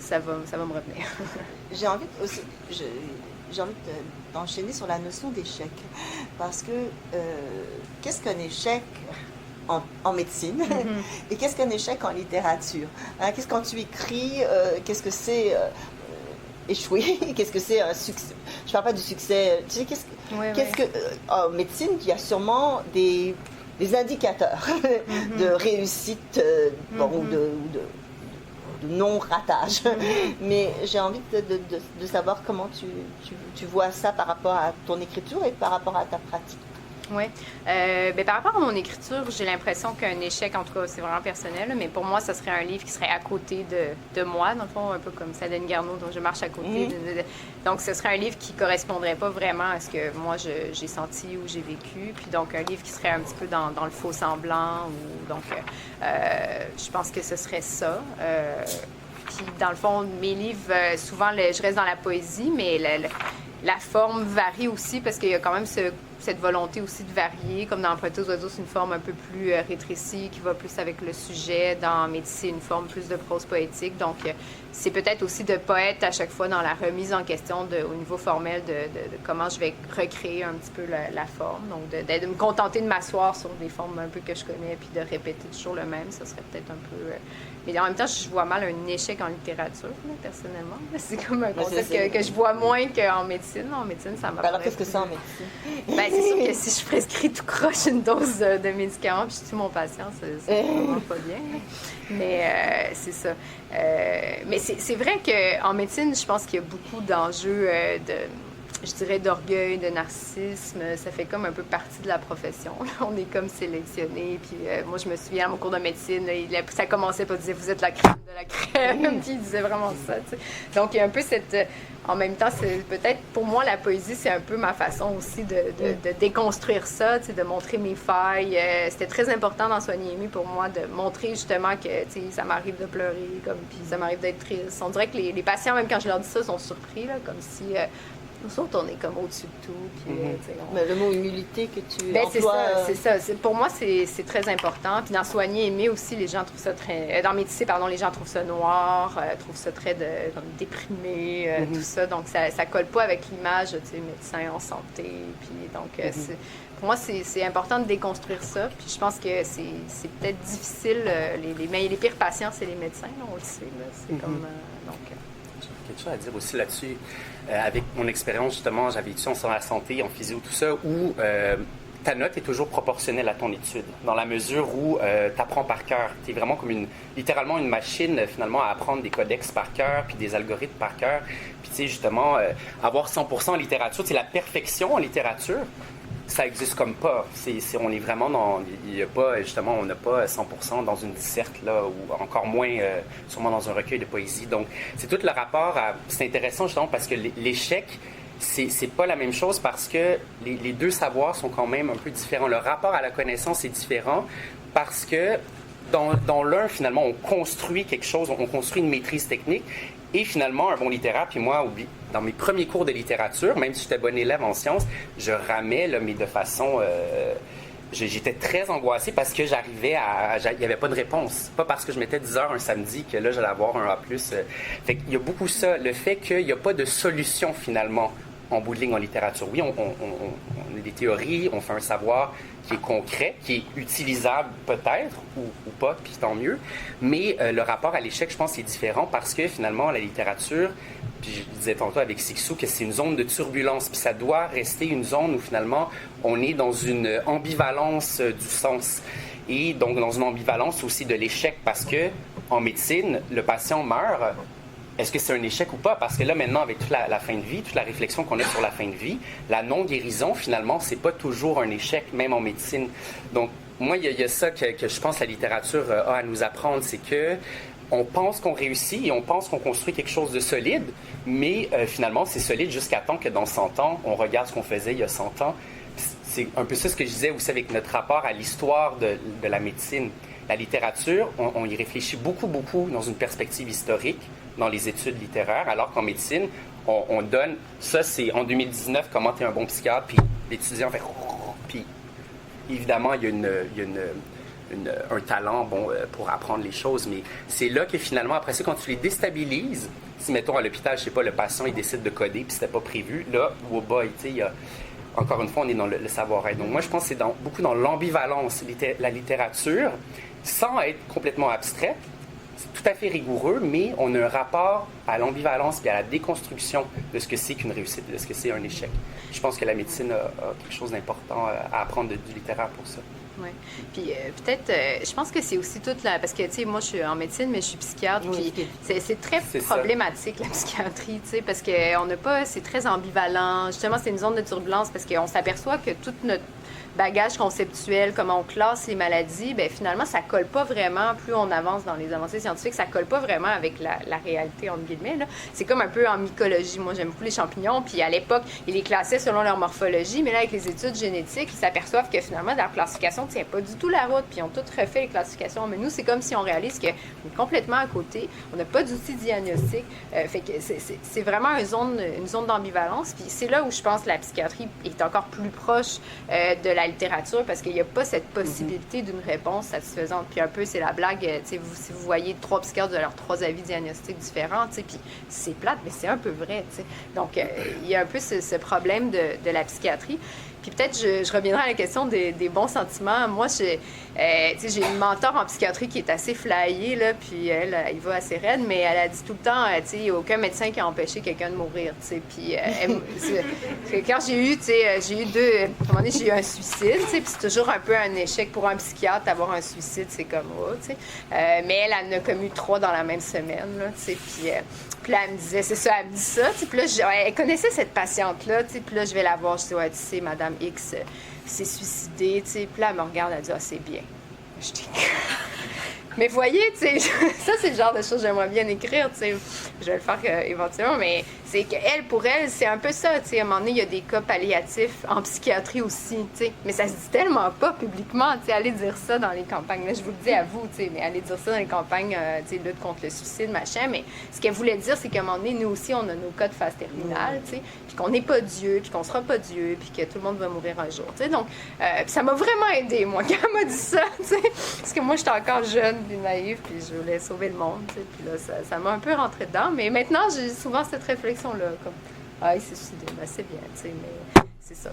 ça va me revenir. J'ai envie aussi, d'enchaîner sur la notion d'échec. Parce que qu'est-ce qu'un échec en médecine et qu'est-ce qu'un échec en littérature? Qu'est-ce quand tu écris, qu'est-ce que c'est échouer? Qu'est-ce que c'est un succès? Je ne parle pas du succès. Tu sais, en médecine, il y a sûrement des indicateurs de réussite ou de non-ratage. Mais j'ai envie de savoir comment tu vois ça par rapport à ton écriture et par rapport à ta pratique. Oui. Par rapport à mon écriture, j'ai l'impression qu'un échec, en tout cas, c'est vraiment personnel, mais pour moi, ça serait un livre qui serait à côté de moi, dans le fond, un peu comme Sabine Garneau, dont je marche à côté. Donc, ce serait un livre qui ne correspondrait pas vraiment à ce que moi, j'ai senti ou j'ai vécu. Puis donc, un livre qui serait un petit peu dans le faux-semblant. Je pense que ce serait ça. Puis, dans le fond, mes livres, souvent, je reste dans la poésie, mais la forme varie aussi parce qu'il y a quand même cette volonté aussi de varier. Comme dans Emprunter aux oiseaux, c'est une forme un peu plus rétrécie qui va plus avec le sujet. Dans Métis, c'est une forme plus de prose poétique. Donc, c'est peut-être aussi de pas être à chaque fois dans la remise en question au niveau formel de comment je vais recréer un petit peu la forme. Donc, de me contenter de m'asseoir sur des formes un peu que je connais puis de répéter toujours le même, ça serait peut-être un peu... Mais en même temps, je vois mal un échec en littérature, là, personnellement. C'est comme un concept que je vois moins qu'en médecine. En médecine, ça m'a Alors, qu'est-ce que c'est en médecine? C'est sûr que si je prescris tout croche une dose de médicaments puis je tue mon patient, c'est vraiment pas bien. Mais c'est ça. Mais c'est vrai qu'en médecine, je pense qu'il y a beaucoup d'enjeux je dirais d'orgueil, de narcissisme. Ça fait comme un peu partie de la profession. On est comme sélectionné. Puis moi, je me souviens, à mon cours de médecine, ça commençait par dire « Vous êtes la crème de la crème ». Puis il disait vraiment ça. T'sais. Donc, il y a un peu cette... En même temps, c'est peut-être, pour moi, la poésie, c'est un peu ma façon aussi de déconstruire ça, de montrer mes failles. C'était très important dans Soigner et aimer pour moi de montrer justement que ça m'arrive de pleurer, puis ça m'arrive d'être triste. On dirait que les patients, même quand je leur dis ça, sont surpris, là, comme si... nous autres, on est comme au-dessus de tout. Puis, Mais le mot humilité que tu emploies... C'est ça. Pour moi, c'est très important. Puis dans Soigner, aimer aussi, les gens trouvent ça très... Dans Métis, les gens trouvent ça noir, trouvent ça très comme déprimé, tout ça. Donc, ça colle pas avec l'image, médecin en santé. Puis donc, pour moi, c'est important de déconstruire ça. Puis je pense que c'est peut-être difficile. Les pires patients, c'est les médecins, là, on le sait. Là. C'est comme... J'ai quelque chose à dire aussi là-dessus. Avec mon expérience, justement, j'avais étudié en la santé, en physio, tout ça, où ta note est toujours proportionnelle à ton étude, dans la mesure où tu apprends par cœur. Tu es vraiment comme littéralement une machine, finalement, à apprendre des codex par cœur, puis des algorithmes par cœur. Puis, tu sais, justement, avoir 100% en littérature, c'est la perfection en littérature. Ça existe comme pas. On est vraiment dans... Il y a pas, justement, on n'a pas 100% dans une disserte, là, ou encore moins sûrement dans un recueil de poésie. Donc, c'est tout le rapport à... C'est intéressant, justement, parce que l'échec, c'est pas la même chose parce que les deux savoirs sont quand même un peu différents. Le rapport à la connaissance est différent parce que dans l'un, finalement, on construit quelque chose, on construit une maîtrise technique. Et finalement, un bon littéraire, puis moi, dans mes premiers cours de littérature, même si j'étais bon élève en sciences, je ramais, là, mais de façon... j'étais très angoissé parce que j'arrivais il n'y avait pas de réponse. Pas parce que je mettais 10 heures un samedi que là, j'allais avoir un A+. Fait qu'il y a beaucoup ça. Le fait qu'il n'y a pas de solution, finalement, en bout de ligne en littérature. Oui, on a des théories, on fait un savoir qui est concret, qui est utilisable peut-être ou pas, puis tant mieux. Mais le rapport à l'échec, je pense, c'est différent parce que finalement, la littérature, puis je disais tantôt avec Sixou que c'est une zone de turbulence, puis ça doit rester une zone où finalement, on est dans une ambivalence du sens. Et donc, dans une ambivalence aussi de l'échec parce que en médecine, le patient meurt est-ce que c'est un échec ou pas? Parce que là, maintenant, avec toute la fin de vie, toute la réflexion qu'on a sur la fin de vie, la non-guérison, finalement, c'est pas toujours un échec, même en médecine. Donc, moi, il y a ça que je pense que la littérature a à nous apprendre, c'est que on pense qu'on réussit et on pense qu'on construit quelque chose de solide, mais finalement, c'est solide jusqu'à temps que dans 100 ans, on regarde ce qu'on faisait il y a 100 ans. C'est un peu ça ce que je disais aussi avec notre rapport à l'histoire de la médecine. La littérature, on y réfléchit beaucoup, beaucoup dans une perspective historique, dans les études littéraires, alors qu'en médecine, on donne, ça c'est en 2019, comment tu es un bon psychiatre, puis l'étudiant fait... Puis évidemment, il y a un talent pour apprendre les choses, mais c'est là que finalement, après ça, quand tu les déstabilises, si mettons à l'hôpital, je sais pas, le patient il décide de coder puis c'était pas prévu, là, oh boy, tu sais, il y a... Encore une fois, on est dans le savoir-être. Donc moi, je pense que c'est beaucoup dans l'ambivalence, la littérature, sans être complètement abstraite. C'est tout à fait rigoureux, mais on a un rapport à l'ambivalence et à la déconstruction de ce que c'est qu'une réussite, de ce que c'est un échec. Je pense que la médecine a quelque chose d'important à apprendre du littéraire pour ça. Oui. Puis peut-être, je pense que c'est aussi toute la... Parce que, tu sais, moi, je suis en médecine, mais je suis psychiatre, oui, puis c'est très problématique, la psychiatrie, tu sais, parce qu'on n'a pas... C'est très ambivalent. Justement, c'est une zone de turbulence parce qu'on s'aperçoit que toute notre bagage conceptuel, comment on classe les maladies, bien, finalement, ça colle pas vraiment, plus on avance dans les avancées scientifiques, ça colle pas vraiment avec la réalité, entre guillemets, là. C'est comme un peu en mycologie. Moi, j'aime beaucoup les champignons, puis à l'époque, ils les classaient selon leur morphologie, mais là, avec les études génétiques, ils s'aperçoivent que finalement, leur classification ne tient pas du tout la route, puis ils ont tout refait les classifications. Mais nous, c'est comme si on réalise qu'on est complètement à côté, on n'a pas d'outils diagnostiques, fait que c'est vraiment une zone d'ambivalence, puis c'est là où je pense que la psychiatrie est encore plus proche de la littérature parce qu'il n'y a pas cette possibilité d'une réponse satisfaisante. Puis un peu, c'est la blague, si vous voyez 3 psychiatres, vous avez leurs 3 avis diagnostiques différents, puis c'est plate, mais c'est un peu vrai. T'sais. Donc, il y a un peu ce problème de la psychiatrie. Puis peut-être, je reviendrai à la question des bons sentiments. Moi, j'ai une mentor en psychiatrie qui est assez flayée, là, puis elle va assez raide, mais elle a dit tout le temps, il n'y a aucun médecin qui a empêché quelqu'un de mourir, puis quand j'ai eu un moment donné, j'ai eu un suicide, puis c'est toujours un peu un échec pour un psychiatre d'avoir un suicide, c'est comme, mais elle en a commis 3 dans la même semaine, là, puis là, elle me disait, c'est ça, elle me dit ça, puis là, elle connaissait cette patiente-là, puis là, je vais la voir, je dis, ouais, tu sais, Madame X s'est suicidée, puis là, elle me regarde, elle dit, ah, c'est bien. Je dis, mais voyez, ça, c'est le genre de choses que j'aimerais bien écrire, je vais le faire éventuellement, mais c'est qu'elle, pour elle, c'est un peu ça, à un moment donné, il y a des cas palliatifs en psychiatrie aussi, mais ça se dit tellement pas publiquement, allez dire ça dans les campagnes, là, je vous le dis à vous, mais allez dire ça dans les campagnes, lutte contre le suicide, machin, mais ce qu'elle voulait dire, c'est qu'à un moment donné, nous aussi, on a nos cas de phase terminale, puis qu'on n'est pas Dieu, puis qu'on sera pas Dieu, puis que tout le monde va mourir un jour, donc, ça m'a vraiment aidé, moi, quand elle m'a dit ça, parce que moi, j'étais encore jeune, puis naïve, puis je voulais sauver le monde, puis là, ça m'a un peu rentré dedans, mais maintenant, j'ai souvent cette réflexion-là, comme, ah, il s'est suicidé, ben, c'est bien, mais c'est ça,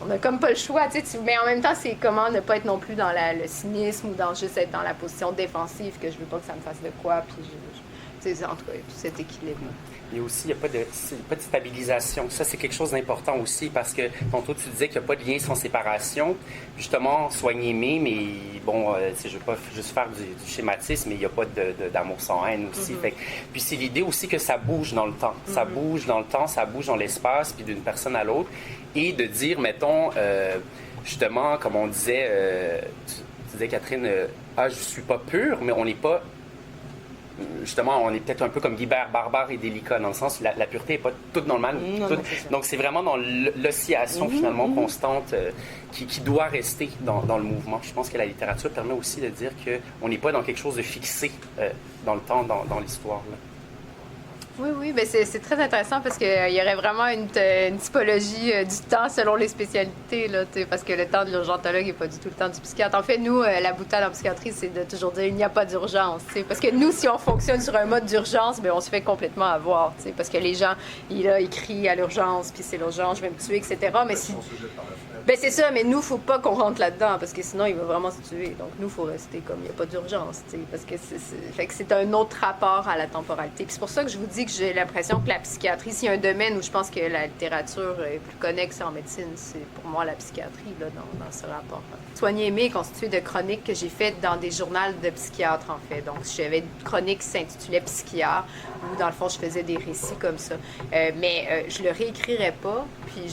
on n'a comme pas le choix, mais en même temps, c'est comment ne pas être non plus dans le cynisme ou dans juste être dans la position défensive, que je veux pas que ça me fasse de quoi, puis en tout cas, tout cet équilibre. Et aussi, il n'y a pas de stabilisation. Ça, c'est quelque chose d'important aussi parce que, tantôt, tu disais qu'il n'y a pas de lien sans séparation. Justement, soigner aimé, mais bon, je ne veux pas juste faire du schématisme, mais il n'y a pas d'amour sans haine aussi. Mm-hmm. Puis c'est l'idée aussi que ça bouge dans le temps. Mm-hmm. Ça bouge dans le temps, ça bouge dans l'espace, puis d'une personne à l'autre. Et de dire, mettons, justement, comme on disait, tu disais, Catherine, je ne suis pas pure, mais on n'est pas... Justement, on est peut-être un peu comme Guibert, barbare et délicat, dans le sens où la pureté n'est pas toute normale. Donc, c'est vraiment dans l'oscillation, finalement, constante qui doit rester dans le mouvement. Je pense que la littérature permet aussi de dire qu'on n'est pas dans quelque chose de fixé dans le temps, dans l'histoire. Là. Oui, bien c'est très intéressant parce qu'il y aurait vraiment une typologie du temps selon les spécialités, là, parce que le temps de l'urgentologue n'est pas du tout le temps du psychiatre. En fait, nous, la boutade en psychiatrie, c'est de toujours dire il n'y a pas d'urgence. Parce que nous, si on fonctionne sur un mode d'urgence, bien, on se fait complètement avoir. Parce que les gens, ils crient à l'urgence, puis c'est l'urgence, je vais me tuer, etc. Mais si... Ben c'est ça, mais nous, faut pas qu'on rentre là-dedans parce que sinon, il va vraiment se tuer. Donc nous, faut rester comme, il n'y a pas d'urgence, tu sais, parce que fait que c'est un autre rapport à la temporalité. Puis c'est pour ça que je vous dis que j'ai l'impression que la psychiatrie, s'il y a un domaine où je pense que la littérature est plus connexe en médecine, c'est pour moi la psychiatrie, là, dans ce rapport. Soigner aimé est constitué de chroniques que j'ai faites dans des journaux de psychiatre, en fait. Donc, j'avais une chronique qui s'intitulait Psychiatre, où, dans le fond, je faisais des récits comme ça. Mais je le réécrirais pas, puis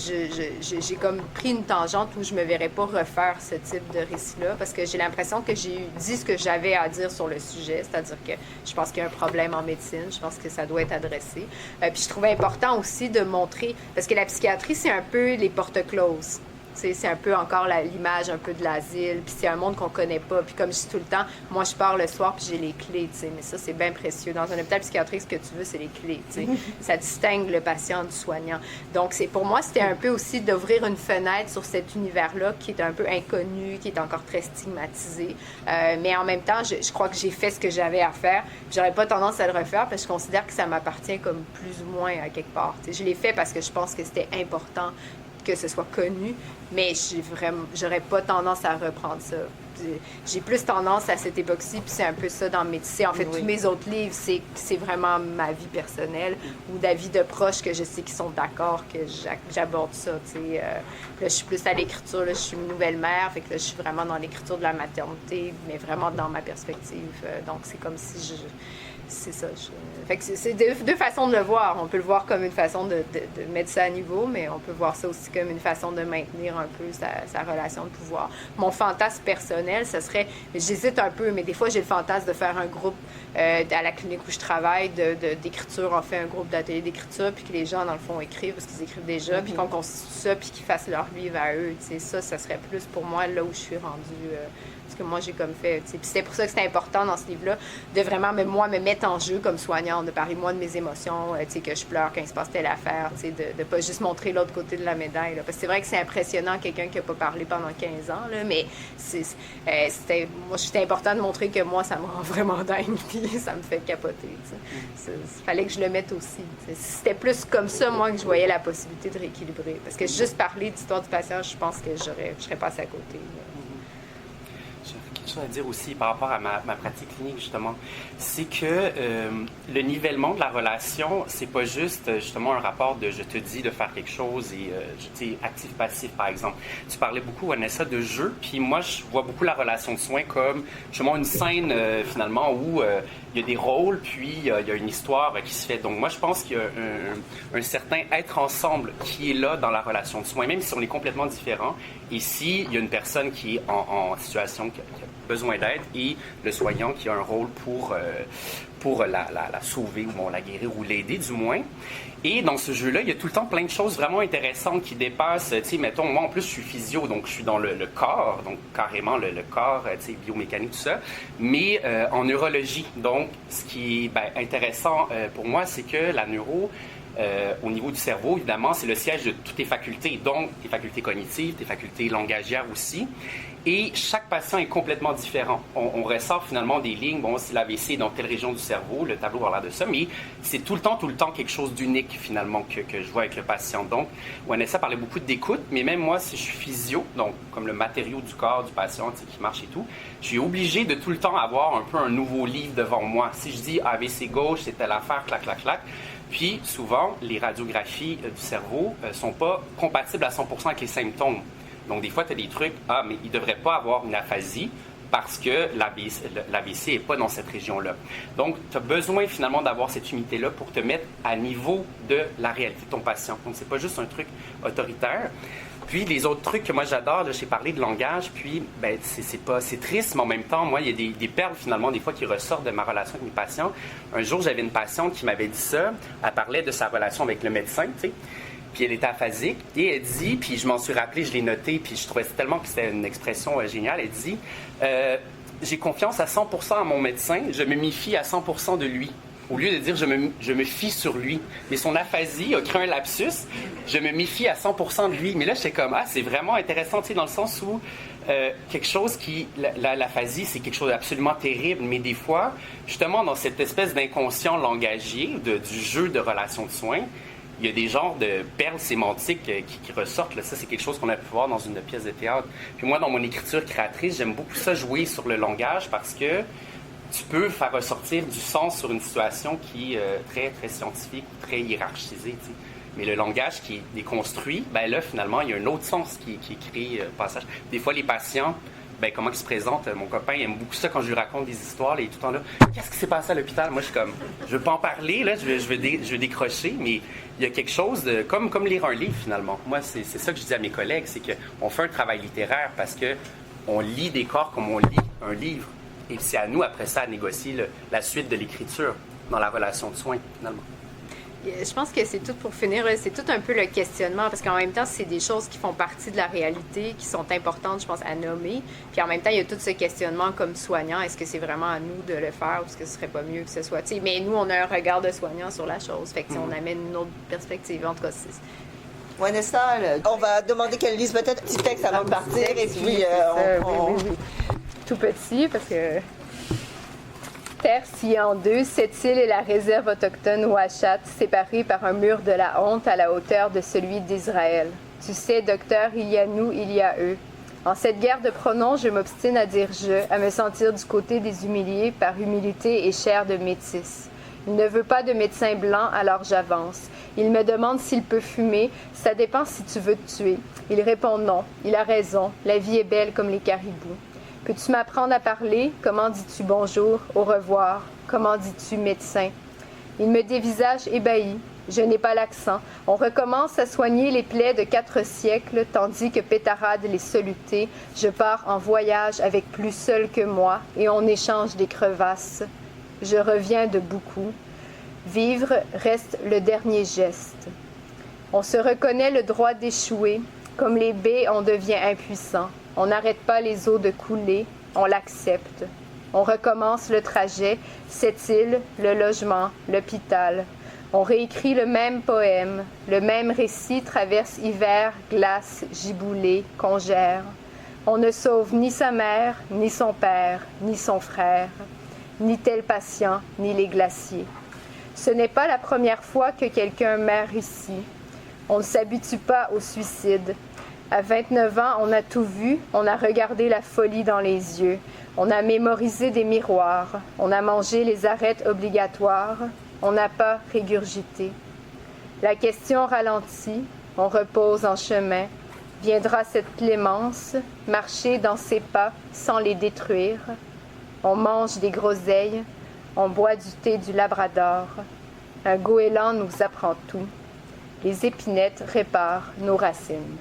j'ai comme pris une tangente où je me verrais pas refaire ce type de récit-là, parce que j'ai l'impression que j'ai dit ce que j'avais à dire sur le sujet, c'est-à-dire que je pense qu'il y a un problème en médecine, je pense que ça doit être adressé. Puis je trouvais important aussi de montrer, parce que la psychiatrie, c'est un peu les portes closes. C'est un peu encore l'image un peu de l'asile, puis c'est un monde qu'on connaît pas. Puis comme je dis tout le temps, moi je pars le soir puis j'ai les clés, tu sais, mais ça c'est bien précieux. Dans un hôpital psychiatrique, ce que tu veux, c'est les clés, tu sais. Ça distingue le patient du soignant. Donc pour moi, c'était un peu aussi d'ouvrir une fenêtre sur cet univers-là qui est un peu inconnu, qui est encore très stigmatisé. Mais en même temps, je crois que j'ai fait ce que j'avais à faire. J'aurais pas tendance à le refaire parce que je considère que ça m'appartient comme plus ou moins à quelque part. Tu sais, je l'ai fait parce que je pense que c'était important que ce soit connu, mais j'aurais pas tendance à reprendre ça. J'ai plus tendance à cette époque-ci, puis c'est un peu ça dans mes... En fait, tous mes autres livres, c'est vraiment ma vie personnelle ou la vie de proches que je sais qu'ils sont d'accord que j'aborde ça, tu sais. Là, je suis plus à l'écriture, là, je suis une nouvelle mère, fait que là, je suis vraiment dans l'écriture de la maternité, mais vraiment dans ma perspective. Donc, c'est comme si c'est ça. Fait que c'est deux façons de le voir. On peut le voir comme une façon de mettre ça à niveau, mais on peut voir ça aussi comme une façon de maintenir un peu sa relation de pouvoir. Mon fantasme personnel, ce serait... J'hésite un peu, mais des fois, j'ai le fantasme de faire un groupe à la clinique où je travaille d'écriture. On fait un groupe d'ateliers d'écriture, puis que les gens, dans le fond, écrivent parce qu'ils écrivent déjà, puis qu'on constitue ça, puis qu'ils fassent leur livre à eux. Tu sais, ça serait plus pour moi là où je suis rendue... ce que moi j'ai comme fait. Puis c'est pour ça que c'était important dans ce livre-là de vraiment me mettre en jeu comme soignante, de parler moi de mes émotions, que je pleure quand il se passe telle affaire, de pas juste montrer l'autre côté de la médaille. Là. Parce que c'est vrai que c'est impressionnant quelqu'un qui n'a pas parlé pendant 15 ans, là, mais c'était important de montrer que moi ça me rend vraiment dingue puis ça me fait capoter. Il fallait que je le mette aussi. C'était plus comme ça, moi, que je voyais la possibilité de rééquilibrer. Parce que juste parler d'histoire du patient, je pense que je serais passée à côté. Là. Quelque chose à dire aussi par rapport à ma pratique clinique, justement, c'est que le nivellement de la relation, c'est pas juste, justement, un rapport de je te dis de faire quelque chose et je dis actif-passif, par exemple. Tu parlais beaucoup, Vanessa, de jeu, puis moi, je vois beaucoup la relation de soins comme, justement, une scène, finalement, où il y a des rôles, puis il y a une histoire qui se fait. Donc, moi, je pense qu'il y a un certain être ensemble qui est là dans la relation de soins, même si on est complètement différents. Et s'il y a une personne qui est en situation qui a besoin d'aide et le soignant qui a un rôle pour la sauver ou la guérir ou l'aider, du moins. Et dans ce jeu-là, il y a tout le temps plein de choses vraiment intéressantes qui dépassent, tu sais, mettons, moi en plus je suis physio, donc je suis dans le corps, donc carrément le corps, tu sais, biomécanique, tout ça, mais en neurologie. Donc, ce qui est intéressant pour moi, c'est que la neuro, au niveau du cerveau, évidemment, c'est le siège de toutes tes facultés, donc tes facultés cognitives, tes facultés langagières aussi. Et chaque patient est complètement différent. On ressort finalement des lignes, bon, si l'AVC est dans telle région du cerveau, le tableau va l'air de ça, mais c'est tout le temps quelque chose d'unique finalement que je vois avec le patient. Donc, Vanessa parlait beaucoup d'écoute, mais même moi, si je suis physio, donc comme le matériau du corps du patient qui marche et tout, je suis obligé de tout le temps avoir un peu un nouveau livre devant moi. Si je dis AVC gauche, c'est telle affaire, clac, clac, clac. Puis, souvent, les radiographies du cerveau ne sont pas compatibles à 100% avec les symptômes. Donc, des fois, tu as des trucs, mais il ne devrait pas avoir une aphasie parce que l'AVC n'est pas dans cette région-là. Donc, tu as besoin finalement d'avoir cette unité-là pour te mettre à niveau de la réalité de ton patient. Donc, ce n'est pas juste un truc autoritaire. Puis, les autres trucs que moi j'adore, j'ai parlé de langage, puis c'est triste, mais en même temps, moi, il y a des perles finalement, des fois, qui ressortent de ma relation avec mes patients. Un jour, j'avais une patiente qui m'avait dit ça, elle parlait de sa relation avec le médecin, tu sais. Puis elle était aphasique, et elle dit, puis je m'en suis rappelé, je l'ai noté, puis je trouvais tellement que c'était une expression géniale, elle dit j'ai confiance à 100% à mon médecin, je me méfie à 100% de lui. Au lieu de dire je me fie sur lui. Mais son aphasie a créé un lapsus, je me méfie à 100% de lui. Mais là, j'étais comme, c'est vraiment intéressant, tu sais, dans le sens où quelque chose qui, l'aphasie, c'est quelque chose d'absolument terrible, mais des fois, justement, dans cette espèce d'inconscient langagier, du jeu de relation de soins, il y a des genres de perles sémantiques qui ressortent. Là. Ça, c'est quelque chose qu'on a pu voir dans une pièce de théâtre. Puis moi, dans mon écriture créatrice, j'aime beaucoup ça, jouer sur le langage, parce que tu peux faire ressortir du sens sur une situation qui est très, très scientifique, très hiérarchisée. T'sais. Mais le langage qui est déconstruit, ben là, finalement, il y a un autre sens qui est créé au passage. Des fois, les patients, ben, comment ils se présentent, mon copain il aime beaucoup ça quand je lui raconte des histoires, là, il est tout le temps là. Qu'est-ce qui s'est passé à l'hôpital? Moi, je suis comme, je veux pas en parler, là, je veux décrocher, mais il y a quelque chose de, comme lire un livre, finalement. Moi, c'est ça que je dis à mes collègues, c'est qu'on fait un travail littéraire parce que on lit des corps comme on lit un livre. Et c'est à nous, après ça, à négocier la suite de l'écriture dans la relation de soins, finalement. Je pense que c'est tout pour finir, c'est tout un peu le questionnement, parce qu'en même temps, c'est des choses qui font partie de la réalité, qui sont importantes, je pense, à nommer. Puis en même temps, il y a tout ce questionnement comme soignant, est-ce que c'est vraiment à nous de le faire ou est-ce que ce serait pas mieux que ce soit... T'sais, mais nous, on a un regard de soignant sur la chose, fait que on amène une autre perspective. En tout cas, Vanessa, on va demander qu'elle lise peut-être un petit texte avant de partir, et puis oui. Tout petit, parce que... Terre sciée en deux, cette île est la réserve autochtone Ouachat, séparée par un mur de la honte à la hauteur de celui d'Israël. Tu sais, docteur, il y a nous, il y a eux. En cette guerre de pronoms, je m'obstine à dire je, à me sentir du côté des humiliés par humilité et chair de métis. Il ne veut pas de médecin blanc, alors j'avance. Il me demande s'il peut fumer, ça dépend si tu veux te tuer. Il répond non, il a raison, la vie est belle comme les caribous. Peux-tu m'apprendre à parler? Comment dis-tu bonjour, au revoir? Comment dis-tu médecin? Il me dévisage ébahi. Je n'ai pas l'accent. On recommence à soigner les plaies de 4 siècles, tandis que pétarade les solutés. Je pars en voyage avec plus seul que moi, et on échange des crevasses. Je reviens de beaucoup. Vivre reste le dernier geste. On se reconnaît le droit d'échouer. Comme les baies, on devient impuissant. On n'arrête pas les eaux de couler, on l'accepte. On recommence le trajet, cette île, le logement, l'hôpital. On réécrit le même poème, le même récit traverse hiver, glace, giboulée, congère. On ne sauve ni sa mère, ni son père, ni son frère, ni tel patient, ni les glaciers. Ce n'est pas la première fois que quelqu'un meurt ici. On ne s'habitue pas au suicide. À 29 ans, on a tout vu, on a regardé la folie dans les yeux, on a mémorisé des miroirs, on a mangé les arêtes obligatoires, on n'a pas régurgité. La question ralentit, on repose en chemin. Viendra cette clémence, marcher dans ses pas sans les détruire. On mange des groseilles, on boit du thé du Labrador. Un goéland nous apprend tout. Les épinettes réparent nos racines.